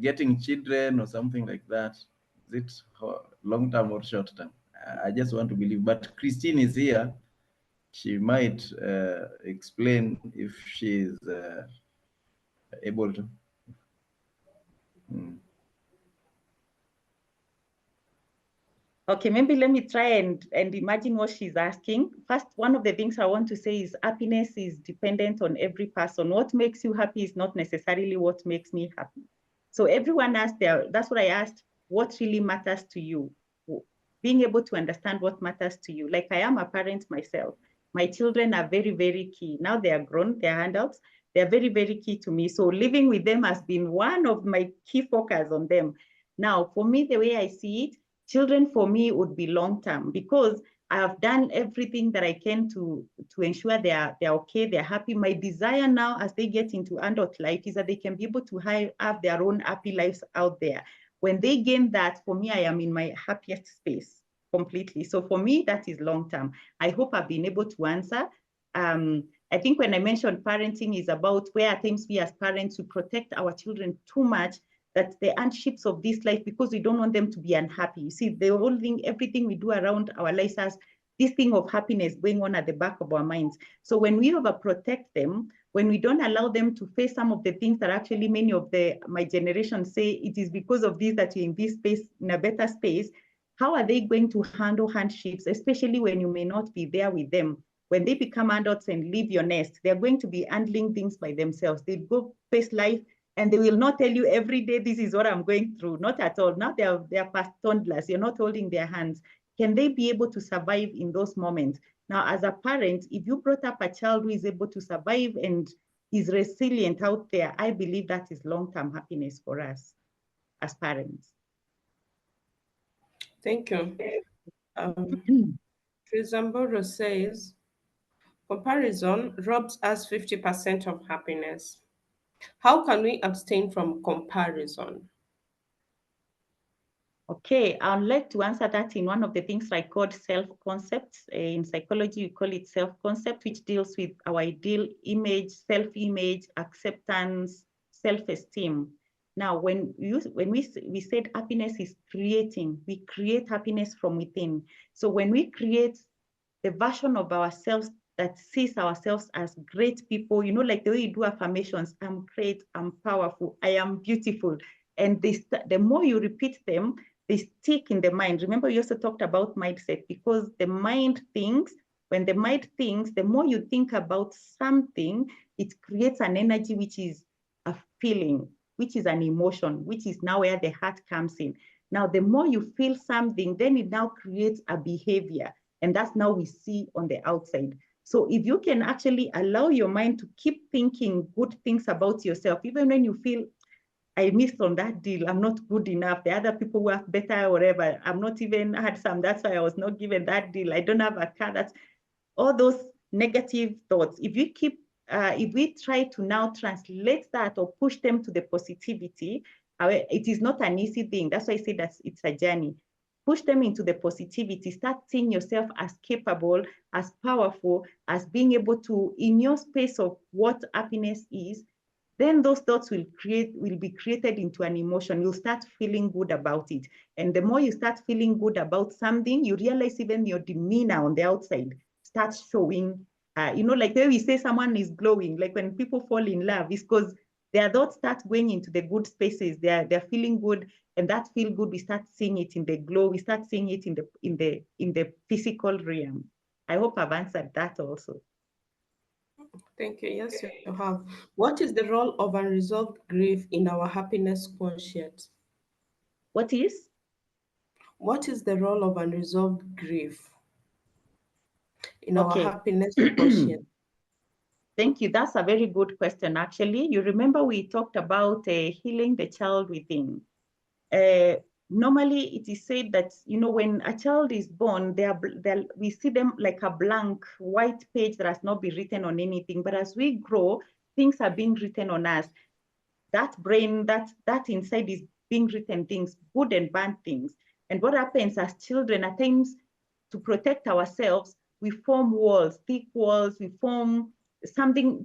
getting children or something like that, is it long-term or short-term? I just want to believe. But Christine is here. She might explain if she is able to. Okay, maybe let me try and imagine what she's asking. First, one of the things I want to say is happiness is dependent on every person. What makes you happy is not necessarily what makes me happy. So everyone asked there, that's what I asked, what really matters to you? being able to understand what matters to you. Like I am a parent myself. My children are very, very key. Now they are grown, they are adults. They're very, very key to me. So living with them has been one of my key focus on them. Now, for me, the way I see it, children for me would be long-term because I have done everything that I can to ensure they're okay, they're happy. My desire now as they get into adult life is that they can be able to have their own happy lives out there. When they gain that, for me, I am in my happiest space completely. So for me, that is long-term. I hope I've been able to answer. I think when I mentioned parenting is about where at times we as parents to protect our children too much, that the hardships of this life, because we don't want them to be unhappy. You see, the whole thing, everything we do around our lives has this thing of happiness going on at the back of our minds. So when we overprotect them, when we don't allow them to face some of the things that actually many of my generation say it is because of this that you're in this space, in a better space, how are they going to handle hardships, especially when you may not be there with them? When they become adults and leave your nest, they're going to be handling things by themselves. They go face life and they will not tell you every day, this is what I'm going through. Not at all. Now they're past toddlers. You're not holding their hands. Can they be able to survive in those moments? Now, as a parent, if you brought up a child who is able to survive and is resilient out there, I believe that is long-term happiness for us as parents. Thank you. Trizamboro says, comparison robs us 50% of happiness. How can we abstain from comparison? Okay, I'd like to answer that in one of the things I called self-concepts. In psychology, we call it self-concept, which deals with our ideal image, self-image, acceptance, self-esteem. Now, when we said happiness is creating, we create happiness from within. So when we create the version of ourselves that sees ourselves as great people, you know, like the way you do affirmations, I'm great, I'm powerful, I am beautiful. And the more you repeat them, they stick in the mind. Remember, we also talked about mindset, because the mind thinks, when the mind thinks, the more you think about something, it creates an energy, which is a feeling, which is an emotion, which is now where the heart comes in. Now, the more you feel something, then it now creates a behavior. And that's now we see on the outside. So if you can actually allow your mind to keep thinking good things about yourself, even when you feel, I missed on that deal, I'm not good enough, the other people work better or whatever, I'm not even had some, that's why I was not given that deal, I don't have a car, that's all those negative thoughts. If you keep, if we try to now translate that or push them to the positivity, it is not an easy thing. That's why I say that it's a journey. Push them into the positivity, start seeing yourself as capable, as powerful, as being able to, in your space of what happiness is, then those thoughts will be created into an emotion. You'll start feeling good about it. And the more you start feeling good about something, you realize even your demeanor on the outside starts showing, you know, like the way we say someone is glowing, like when people fall in love, it's because their thoughts start going into the good spaces. They're feeling good, and that feel good, we start seeing it in the glow. We start seeing it in the physical realm. I hope I've answered that also. Thank you. Yes, you have. What is the role of unresolved grief in our happiness quotient? What is? What is the role of unresolved grief in our Okay. happiness quotient? Thank you. That's a very good question, actually. You remember we talked about healing the child within. Normally, it is said that, you know, when a child is born, we see them like a blank white page that has not been written on anything. But as we grow, things are being written on us. That brain, that inside is being written things, good and bad things. And what happens as children, at times, to protect ourselves, we form walls, thick walls, we form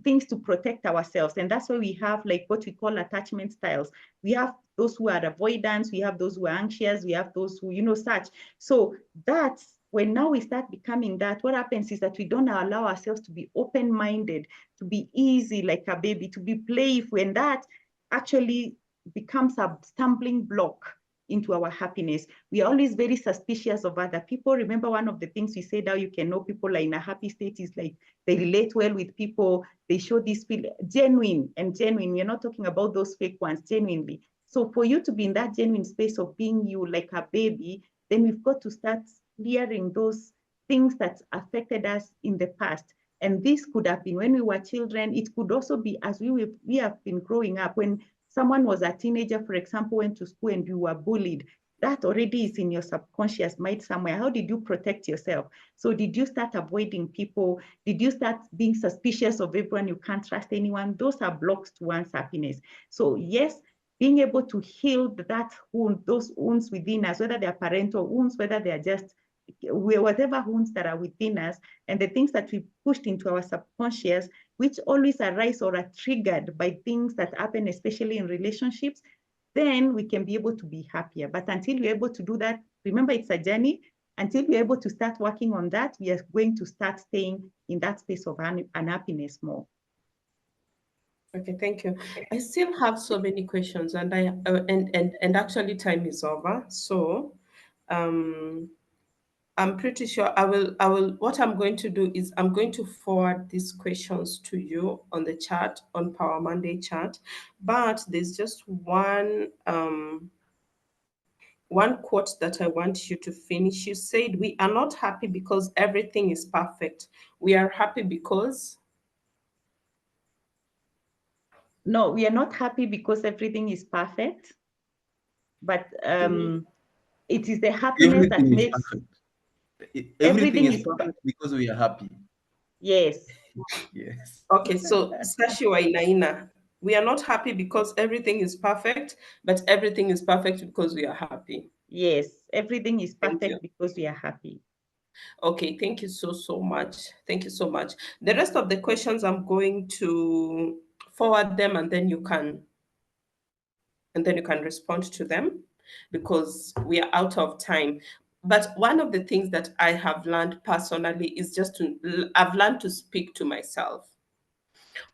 things to protect ourselves. And that's why we have like what we call attachment styles. We have those who are avoidance, we have those who are anxious, we have those who, you know, such. So that's when now we start becoming that, what happens is that we don't allow ourselves to be open-minded, to be easy like a baby, to be playful, and that actually becomes a stumbling block into our happiness. We are always very suspicious of other people. Remember, one of the things we said, how you can know people are in a happy state is like they relate well with people, they show this feel genuine and genuine. We're not talking about those fake ones, genuinely. So for you to be in that genuine space of being you like a baby, then we've got to start clearing those things that affected us in the past. And this could have been when we were children. It could also be as we have been growing up. When someone was a teenager, for example, went to school and you were bullied, that already is in your subconscious mind somewhere. How did you protect yourself? So did you start avoiding people? Did you start being suspicious of everyone? You can't trust anyone. Those are blocks to one's happiness. So yes, being able to heal that wound, those wounds within us, whether they're parental wounds, whether they're just whatever wounds that are within us, and the things that we pushed into our subconscious, which always arise or are triggered by things that happen, especially in relationships, then we can be able to be happier. But until you're able to do that, remember, it's a journey. Until you're able to start working on that, we are going to start staying in that space of unhappiness more. Okay, thank you. I still have so many questions, and and actually time is over. So I'm pretty sure I will what I'm going to do is I'm going to forward these questions to you on the chat, on Power Monday chat. But there's just one quote that I want you to finish. You said, "We are not happy because everything is perfect. We are happy because..." No, we are not happy because everything is perfect, but it is the happiness that makes everything is perfect because we are happy. Yes. Yes. Okay, so Sashi Wainaina, we are not happy because everything is perfect, but everything is perfect because we are happy. Yes, everything is Thank perfect you. because we are happy. Okay, thank you so much. Thank you so much. The rest of the questions, I'm going to forward them, and then you can respond to them, because we are out of time. But one of the things that I have learned personally is I've learned to speak to myself,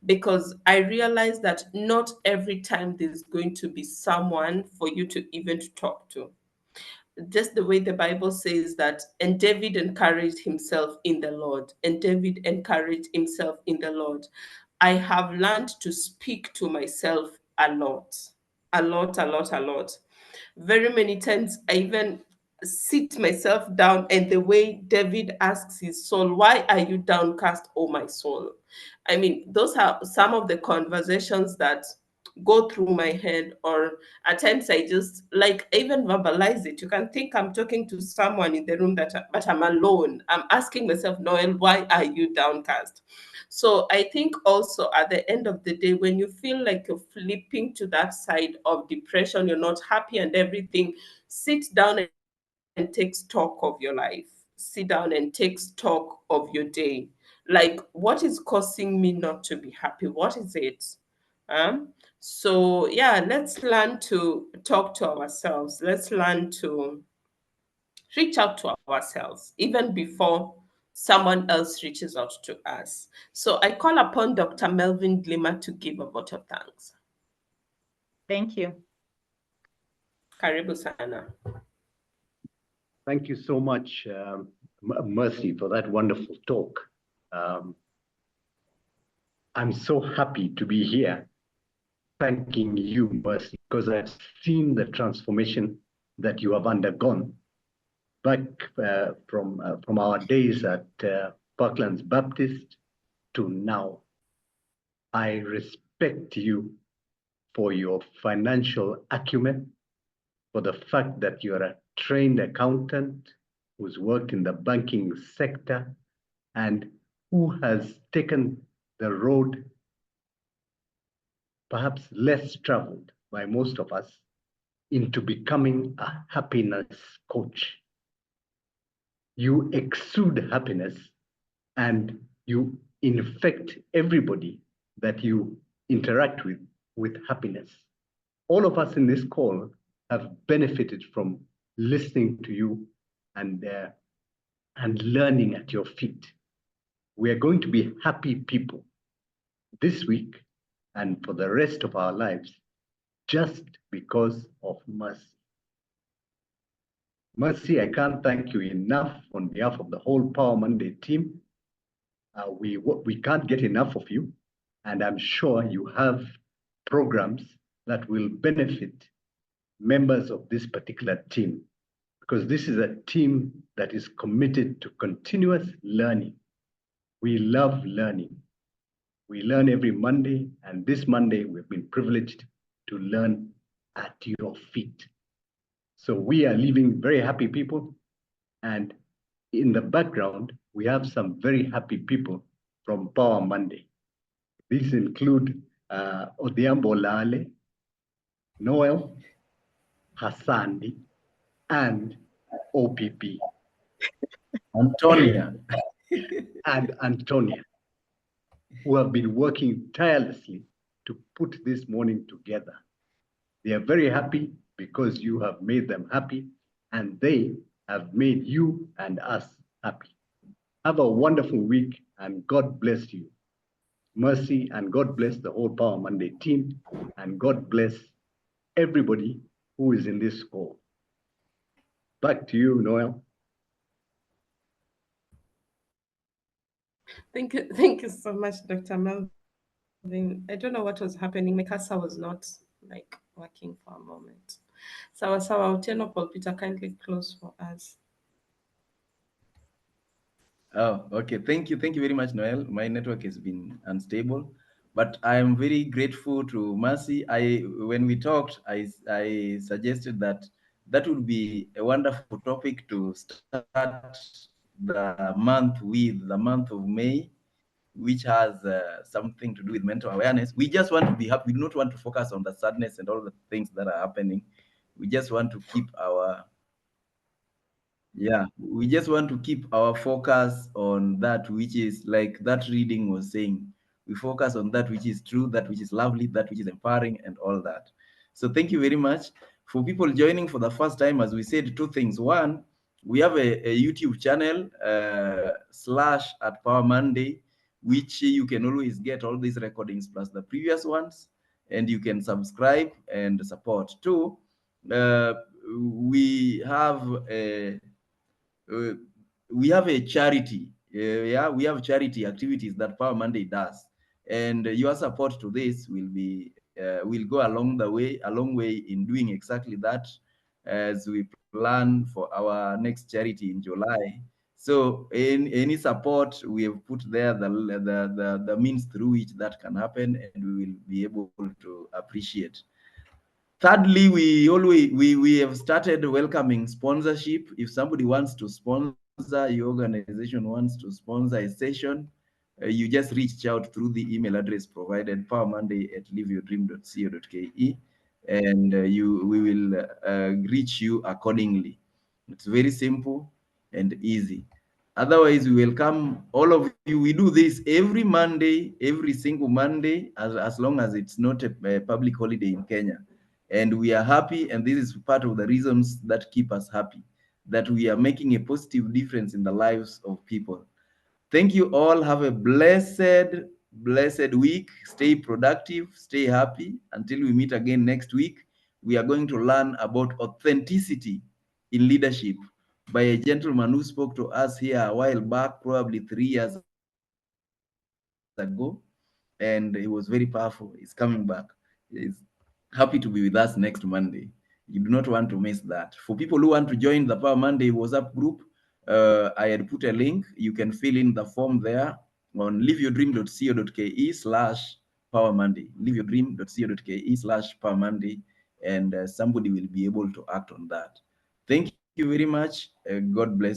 because I realized that not every time there's going to be someone for you to even talk to. Just the way the Bible says that, and David encouraged himself in the Lord, and David encouraged himself in the Lord. I have learned to speak to myself a lot. Very many times I even sit myself down, and the way David asks his soul, "Why are you downcast, O my soul?" I mean, those are some of the conversations that go through my head, or at times I just like even verbalize it. You can think I'm talking to someone in the room, but I'm alone. I'm asking myself, "Noel, why are you downcast?" So I think also at the end of the day, when you feel like you're flipping to that side of depression, you're not happy and everything, sit down and take stock of your life. Sit down and take stock of your day. Like, what is causing me not to be happy? What is it? So yeah, let's learn to talk to ourselves. Let's learn to reach out to ourselves even before someone else reaches out to us. So I call upon Dr. Melvin Glimmer to give a vote of thanks. Thank you. Karibu sana. Thank you so much, Mercy, for that wonderful talk. I'm so happy to be here, thanking you, Mercy, because I've seen the transformation that you have undergone back from our days at Parklands Baptist to now. I respect you for your financial acumen, for the fact that you're a trained accountant who's worked in the banking sector and who has taken the road perhaps less traveled by most of us into becoming a happiness coach. You exude happiness and you infect everybody that you interact with happiness. All of us in this call have benefited from listening to you and learning at your feet. We are going to be happy people this week and for the rest of our lives, just because of Mercy. Mercy, I can't thank you enough on behalf of the whole Power Monday team. We can't get enough of you, and I'm sure you have programs that will benefit members of this particular team. because this is a team that is committed to continuous learning. We love learning. We learn every Monday, and this Monday we've been privileged to learn at your feet. So we are leaving very happy people, and in the background, we have some very happy people from Power Monday. These include Odhiambo Lale, Noel, Hassani, and OPP. Antonia. And Antonia, who have been working tirelessly to put this morning together. They are very happy because you have made them happy, and they have made you and us happy. Have a wonderful week, and God bless you. Mercy, and God bless the whole Power Monday team, and God bless everybody who is in this call. Back to you, Noel. Thank you so much, Dr. Melvin. I don't know what was happening. My cursor was not like working for a moment. Sawa sawa, Uteno Paul Peter, kindly close for us. Oh, okay. Thank you. Thank you very much, Noel. My network has been unstable, but I am very grateful to Mercy. When we talked, I suggested that would be a wonderful topic to start the month with, the month of May, which has something to do with mental awareness. We just want to be happy. We do not want to focus on the sadness and all the things that are happening. We just want to keep our we just want to keep our focus on that which is, like that reading was saying, we focus on that which is true, that which is lovely, that which is empowering, and all that. So thank you very much. For people joining for the first time, as we said, two things. One, we have a YouTube channel / at Power Monday, which you can always get all these recordings plus the previous ones, and you can subscribe and support. Two, we have a charity. We have charity activities that Power Monday does, and your support to this will go a long way in doing exactly that, as we plan for our next charity in July. So any support we have put there, the means through which that can happen, and we will be able to appreciate. Thirdly, we have started welcoming sponsorship. If somebody wants to sponsor, your organization wants to sponsor a session, you just reach out through the email address provided, powermonday@liveyourdream.co.ke, and we will reach you accordingly. It's very simple and easy. Otherwise, we welcome all of you. We do this every Monday, every single Monday, as long as it's not a public holiday in Kenya. And we are happy, and this is part of the reasons that keep us happy, that we are making a positive difference in the lives of people. Thank you all. Have a blessed week. Stay productive, stay happy. Until we meet again next week, we are going to learn about authenticity in leadership by a gentleman who spoke to us here a while back, probably 3 years ago, and it was very powerful. He's coming back. He's happy to be with us next Monday. You do not want to miss that. For people who want to join the Power Monday WhatsApp group, I had put a link. You can fill in the form there on liveyourdream.co.ke/Power Monday. liveyourdream.co.ke/Power Monday, and somebody will be able to act on that. Thank you very much. God bless.